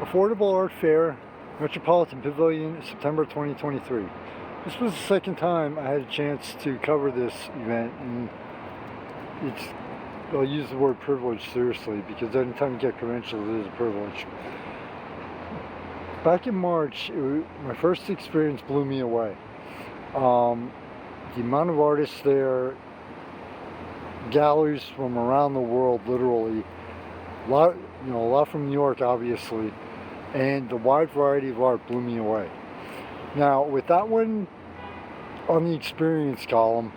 Affordable Art Fair, Metropolitan Pavilion, September 2023. This was the second time I had a chance to cover this event, and I'll use the word privilege seriously, because anytime you get credentials, it is a privilege. Back in March, my first experience blew me away. The amount of artists there, galleries from around the world, literally, a lot from New York, obviously, and the wide variety of art blew me away. Now, with that one on the experience column,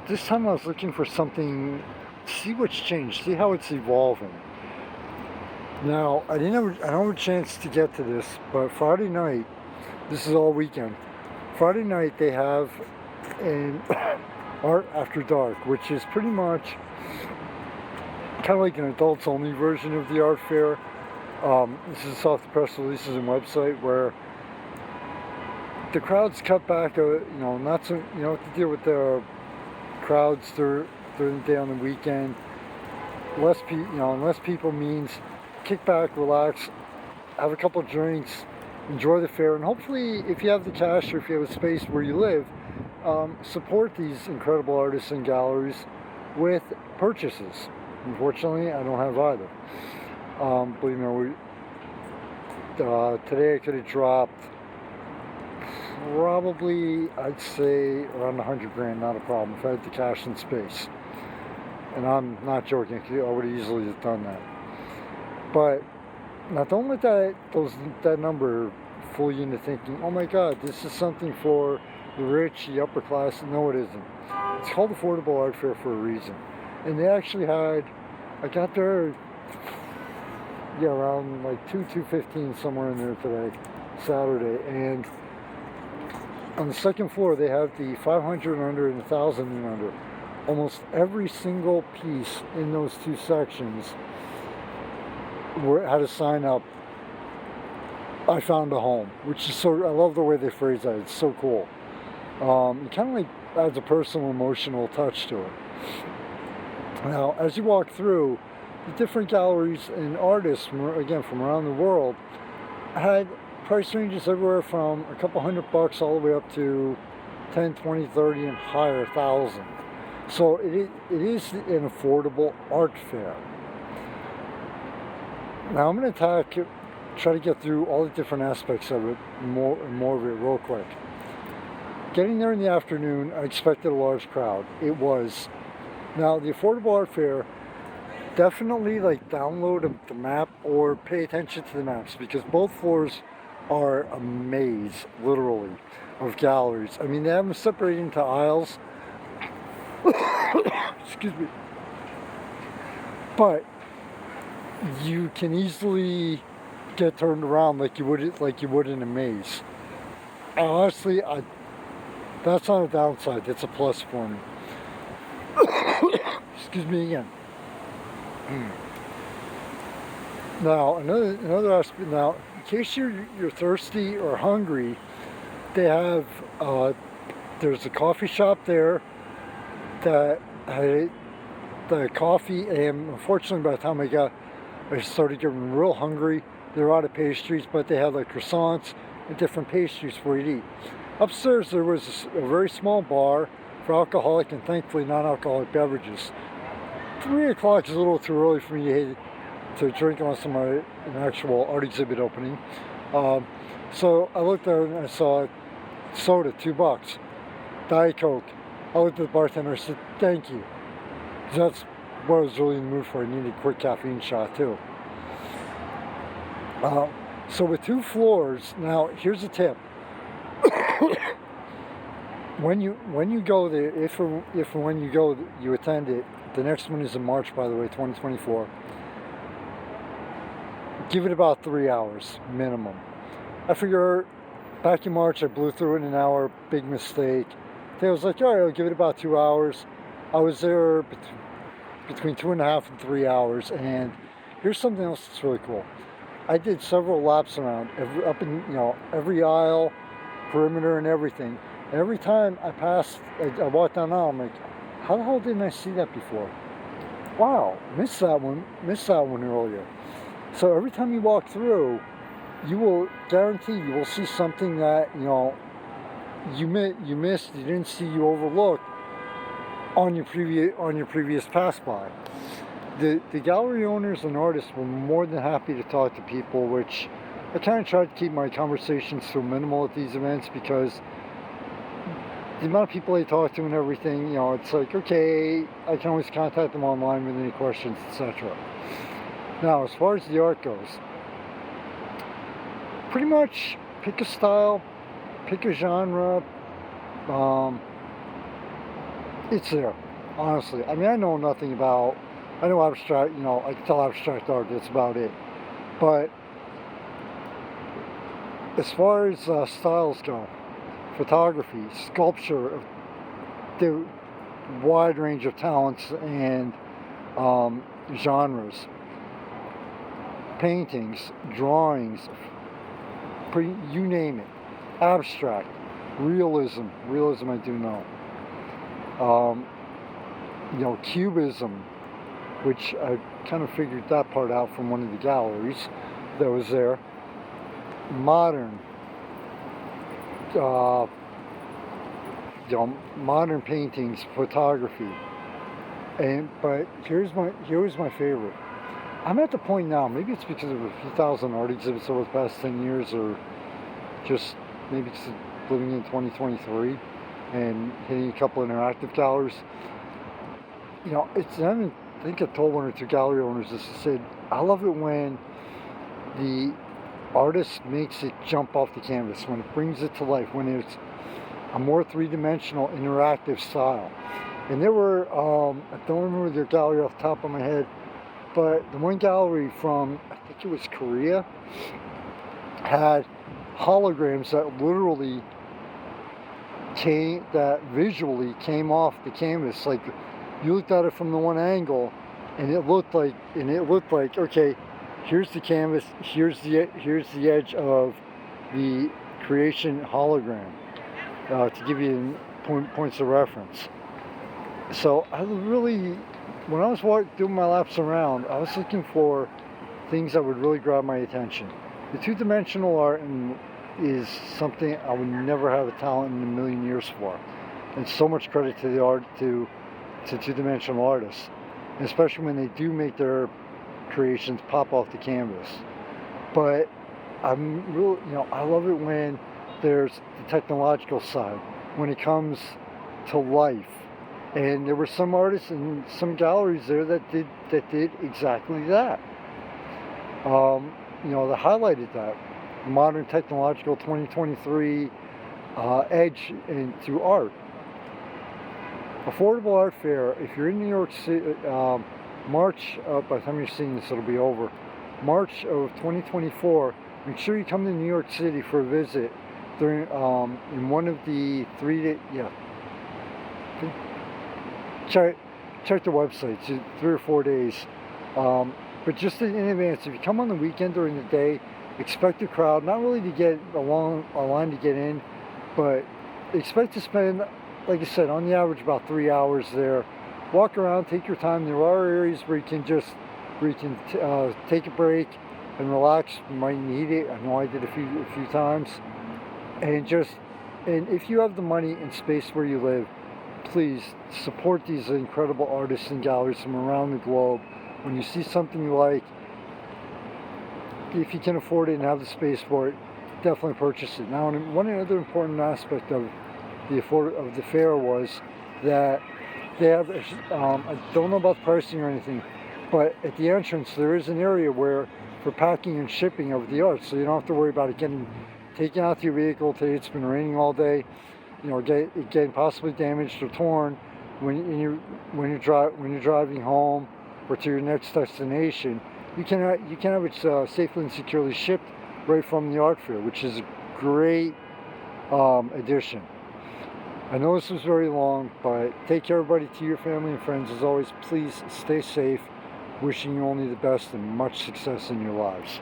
this time I was looking for something, see what's changed, see how it's evolving. Now, I don't have a chance to get to this, but Friday night, this is all weekend, Friday night they have an Art After Dark, which is pretty much kind of like an adults only version of the art fair. This is off the press releases and website, where the crowds cut back, not so, to deal with the crowds during the day on the weekend. Less people means kick back, relax, have a couple of drinks, enjoy the fair, and hopefully, if you have the cash or if you have a space where you live, support these incredible artists and galleries with purchases. Unfortunately, I don't have either. But today I could have dropped probably, I'd say, around 100 grand, not a problem, if I had the cash and space. And I'm not joking, I would have easily have done that. But now don't let that number fool you into thinking, oh my God, this is something for the rich, the upper class. No, it isn't. It's called Affordable Art Fair for a reason. And they actually had, I got there, around like 2:15, somewhere in there today, Saturday. And on the second floor, they have the 500 and under and 1,000 and under. Almost every single piece in those two sections had a sign up, I found a home, which is I love the way they phrase that. It's so cool. It kind of like adds a personal, emotional touch to it. Now, as you walk through, the different galleries and artists, from around the world, had price ranges everywhere from a couple $100 all the way up to 10, 20, 30, and higher, 1,000. So it is an affordable art fair. Now I'm going to try to get through all the different aspects of it, more of it real quick. Getting there in the afternoon, I expected a large crowd. It was. Now, the Affordable Art Fair, definitely download the map or pay attention to the maps, because both floors are a maze, literally, of galleries. I mean, they have them separated into aisles. Excuse me. But you can easily get turned around like you would in a maze. And honestly, that's not a downside. That's a plus for me. Excuse me again. Now, another aspect. Now, in case you're thirsty or hungry, they have there's a coffee shop there that had the coffee, and unfortunately, by the time I started getting real hungry, they're out of pastries, but they had croissants and different pastries for you to eat. Upstairs, there was a very small bar for alcoholic and thankfully non-alcoholic beverages. 3 o'clock is a little too early for me to drink unless I'm at an actual art exhibit opening. So I looked there and I saw soda, $2, Diet Coke. I looked at the bartender and said, thank you. That's what I was really in the mood for. I needed a quick caffeine shot too. So with 2 floors, now here's a tip. When you go there, if and when you go, you attend it, the next one is in March, by the way, 2024. Give it about 3 hours minimum. I figure back in March I blew through it in an hour, big mistake. I was like, all right, I'll give it about 2 hours. I was there between 2.5 and 3 hours, and here's something else that's really cool. I did several laps around every aisle, perimeter, and everything. And every time I walked down the aisle, I'm like, how the hell didn't I see that before? Wow, missed that one earlier. So every time you walk through, you will guarantee you will see something that you missed, you didn't see, you overlooked on your previous pass by. The gallery owners and artists were more than happy to talk to people, which I kind of try to keep my conversations so minimal at these events, because the amount of people I talk to and everything, it's like, okay, I can always contact them online with any questions, etc. Now, as far as the art goes, pretty much pick a style, pick a genre. It's there, honestly. I mean, I know nothing about, I know abstract, I can tell abstract art, that's about it. But as far as styles go, photography, sculpture, the wide range of talents and genres, paintings, drawings, you name it, abstract, realism I do know, cubism, which I kind of figured that part out from one of the galleries that was there, modern, modern paintings, photography, but here's my favorite. I'm at the point now, maybe it's because of a few thousand art exhibits over the past 10 years, or just maybe just living in 2023 and hitting a couple interactive galleries. I think I told one or two gallery owners this. I said, I love it when the artist makes it jump off the canvas, when it brings it to life, when it's a more three-dimensional interactive style. And there were, I don't remember their gallery off the top of my head, but the one gallery from, I think it was Korea, had holograms that literally visually came off the canvas. Like, you looked at it from the one angle, and it looked like, okay, here's the canvas, here's the edge of the creation hologram, to give you points of reference. So I really, when I was doing my laps around, I was looking for things that would really grab my attention. The two-dimensional art is something I would never have a talent in a million years for. And so much credit to the art, to two-dimensional artists, and especially when they do make their creations pop off the canvas. But I'm really, I love it when there's the technological side, when it comes to life. And there were some artists and some galleries there that did exactly that. That highlighted that modern technological 2023 edge through art. Affordable Art Fair. If you're in New York City, March, by the time you're seeing this, it'll be over. March of 2024. Make sure you come to New York City for a visit during in one of the 3 days. Yeah. Check the website. 3 or 4 days. But just in advance, if you come on the weekend during the day, expect a crowd. Not really to get a line to get in, but expect to spend, like I said, on the average about 3 hours there. Walk around, take your time. There are areas where you can take a break and relax. You might need it. I know I did a few times. And if you have the money and space where you live, please support these incredible artists and galleries from around the globe. When you see something you like, if you can afford it and have the space for it, definitely purchase it. Now, one other important aspect of the fair was that they have, I don't know about the pricing or anything, but at the entrance there is an area for packing and shipping of the art, so you don't have to worry about it getting taken out to your vehicle. Today it's been raining all day, getting possibly damaged or torn when you're driving home or to your next destination. You can have it safely and securely shipped right from the art fair, which is a great addition. I know this was very long, but take care, everybody, to your family and friends. As always, please stay safe. Wishing you only the best and much success in your lives.